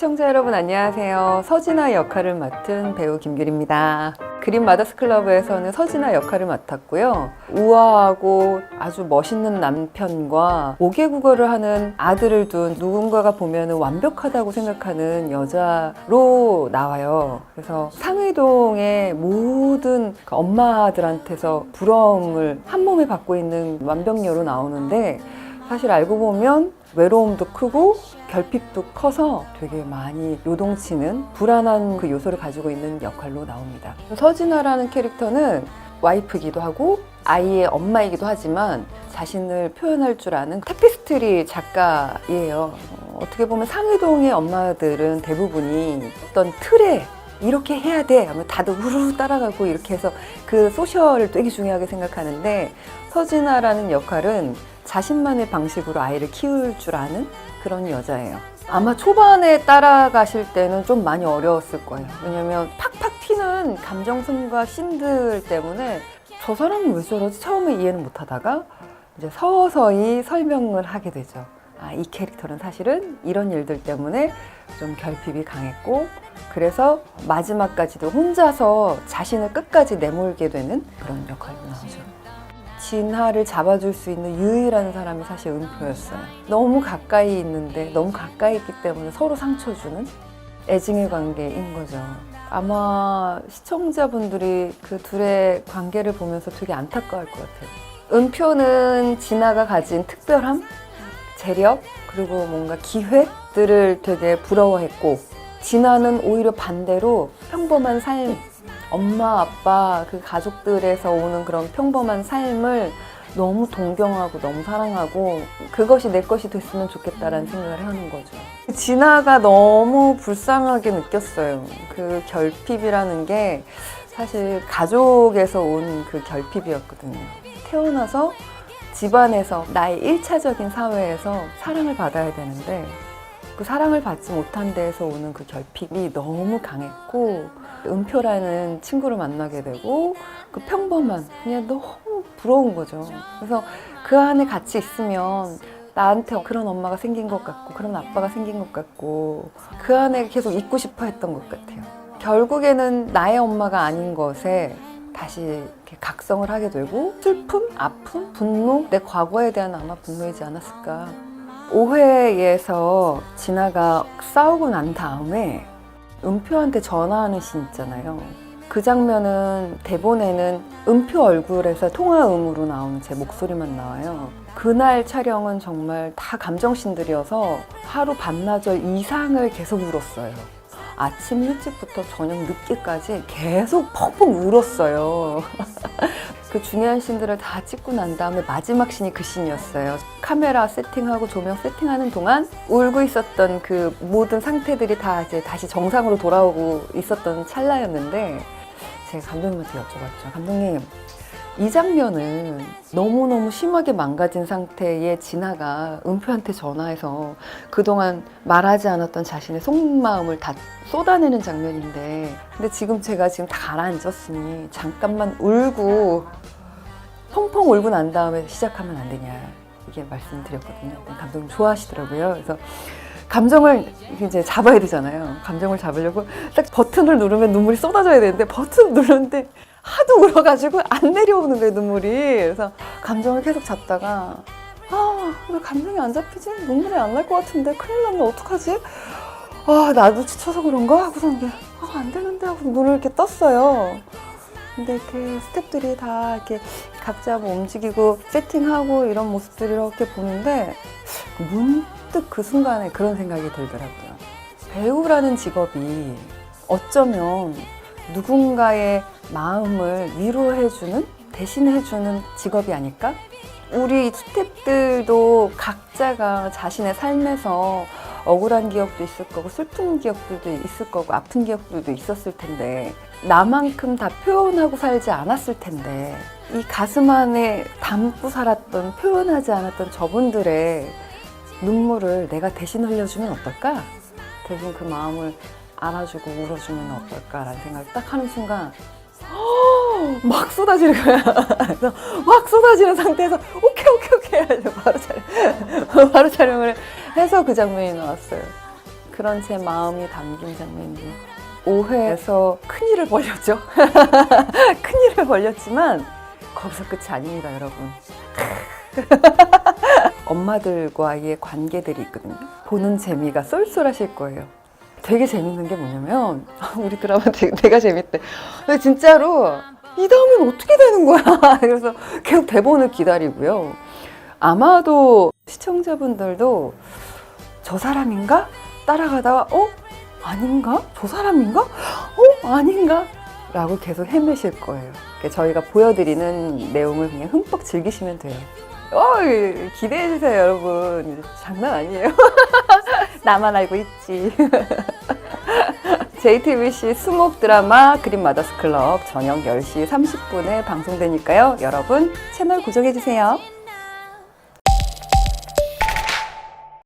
시청자 여러분 안녕하세요. 서진아 역할을 맡은 배우 김규리입니다. 그린 마더스 클러브에서는 서진아 역할을 맡았고요. 우아하고 아주 멋있는 남편과 5개국어를 하는 아들을 둔 누군가가 보면 완벽하다고 생각하는 여자로 나와요. 그래서 상의동의 모든 엄마들한테서 부러움을 한 몸에 받고 있는 완벽녀로 나오는데, 사실 알고 보면 외로움도 크고 결핍도 커서 되게 많이 요동치는 불안한 그 요소를 가지고 있는 역할로 나옵니다. 서진아라는 캐릭터는 와이프이기도 하고 아이의 엄마이기도 하지만 자신을 표현할 줄 아는 타피스트리 작가예요. 어떻게 보면 상의동의 엄마들은 대부분이 어떤 틀에 이렇게 해야 돼 하면 다들 우르르 따라가고 이렇게 해서 그 소셜을 되게 중요하게 생각하는데, 서진아라는 역할은 자신만의 방식으로 아이를 키울 줄 아는 그런 여자예요. 아마 초반에 따라가실 때는 좀 많이 어려웠을 거예요. 왜냐면 팍팍 튀는 감정선과 씬들 때문에 저 사람은 왜 저러지? 처음에 이해는 못 하다가 이제 서서히 설명을 하게 되죠. 아, 이 캐릭터는 사실은 이런 일들 때문에 좀 결핍이 강했고, 그래서 마지막까지도 혼자서 자신을 끝까지 내몰게 되는 그런 역할로 나오죠. 진하를 잡아줄 수 있는 유일한 사람이 사실 은표였어요. 너무 가까이 있는데, 너무 가까이 있기 때문에 서로 상처 주는 애증의 관계인 거죠. 아마 시청자분들이 그 둘의 관계를 보면서 되게 안타까워할 것 같아요. 은표는 진하가 가진 특별함, 재력, 그리고 뭔가 기회들을 되게 부러워했고, 진하는 오히려 반대로 평범한 삶, 엄마, 아빠, 그 가족들에서 오는 그런 평범한 삶을 너무 동경하고 너무 사랑하고 그것이 내 것이 됐으면 좋겠다라는 생각을 하는 거죠. 진아가 너무 불쌍하게 느꼈어요. 그 결핍이라는 게 사실 가족에서 온 그 결핍이었거든요. 태어나서 집안에서 나의 1차적인 사회에서 사랑을 받아야 되는데 그 사랑을 받지 못한 데에서 오는 그 결핍이 너무 강했고, 은표라는 친구를 만나게 되고 그 평범한, 그냥 너무 부러운 거죠. 그래서 그 안에 같이 있으면 나한테 그런 엄마가 생긴 것 같고 그런 아빠가 생긴 것 같고 그 안에 계속 있고 싶어 했던 것 같아요. 결국에는 나의 엄마가 아닌 것에 다시 이렇게 각성을 하게 되고, 슬픔, 아픔, 분노, 내 과거에 대한 아마 분노이지 않았을까. 5회에서 진아가 싸우고 난 다음에 은표한테 전화하는 씬 있잖아요. 그 장면은 대본에는 은표 얼굴에서 통화음으로 나오는 제 목소리만 나와요. 그날 촬영은 정말 다 감정씬들이어서 하루 반나절 이상을 계속 울었어요. 아침 일찍부터 저녁 늦게까지 계속 펑펑 울었어요. 그 중요한 씬들을 다 찍고 난 다음에 마지막 씬이 그 씬이었어요. 카메라 세팅하고 조명 세팅하는 동안 울고 있었던 그 모든 상태들이 다 이제 다시 정상으로 돌아오고 있었던 찰나였는데, 제가 감독님한테 여쭤봤죠. 감독님, 이 장면은 너무너무 심하게 망가진 상태의 진아가 은표한테 전화해서 그동안 말하지 않았던 자신의 속마음을 다 쏟아내는 장면인데, 근데 제가 지금 다 가라앉았으니 잠깐만 울고 펑펑 울고 난 다음에 시작하면 안 되냐, 이게 말씀드렸거든요. 감독님 좋아하시더라고요. 그래서 감정을 이제 잡아야 되잖아요. 감정을 잡으려고 딱 버튼을 누르면 눈물이 쏟아져야 되는데 버튼 누르는데 하도 울어가지고 안 내려오는 거예요, 눈물이. 그래서 감정을 계속 잡다가 왜 감정이 안 잡히지? 눈물이 안 날 것 같은데 큰일 나면 어떡하지? 나도 지쳐서 그런가? 하고서 이게 안 되는데 하고 눈을 이렇게 떴어요. 근데 이렇게 스태프들이 다 이렇게 각자 뭐 움직이고 세팅하고 이런 모습들을 이렇게 보는데 문득 그 순간에 그런 생각이 들더라고요. 배우라는 직업이 어쩌면 누군가의 마음을 위로해주는, 대신해주는 직업이 아닐까? 우리 스태프들도 각자가 자신의 삶에서 억울한 기억도 있을 거고 슬픈 기억들도 있을 거고 아픈 기억들도 있었을 텐데 나만큼 다 표현하고 살지 않았을 텐데, 이 가슴 안에 담고 살았던, 표현하지 않았던 저분들의 눈물을 내가 대신 흘려주면 어떨까? 대신 그 마음을 알아주고 울어주면 어떨까라는 생각을 딱 하는 순간 막 쏟아지는 거야. 그래서 막 쏟아지는 상태에서 오케이 해가지고 바로 촬영을 해서 그 장면이 나왔어요. 그 그런 제 마음이 담긴 장면이에요. 5회에서 큰일을 벌였죠. 큰일을 벌였지만 거기서 끝이 아닙니다, 여러분. 엄마들과의 관계들이 있거든요. 보는 재미가 쏠쏠하실 거예요. 되게 재밌는 게 뭐냐면 우리 드라마 되게 재밌대. 근데 진짜로 이 다음엔 어떻게 되는 거야? 그래서 계속 대본을 기다리고요. 아마도 시청자분들도 저 사람인가? 따라가다가 아닌가? 저 사람인가? 아닌가? 라고 계속 헤매실 거예요. 저희가 보여드리는 내용을 그냥 흠뻑 즐기시면 돼요. 기대해주세요, 여러분. 장난 아니에요. 나만 알고 있지. JTBC 수목 드라마 그린 마더스 클럽 저녁 10시 30분에 방송되니까요. 여러분 채널 고정해주세요.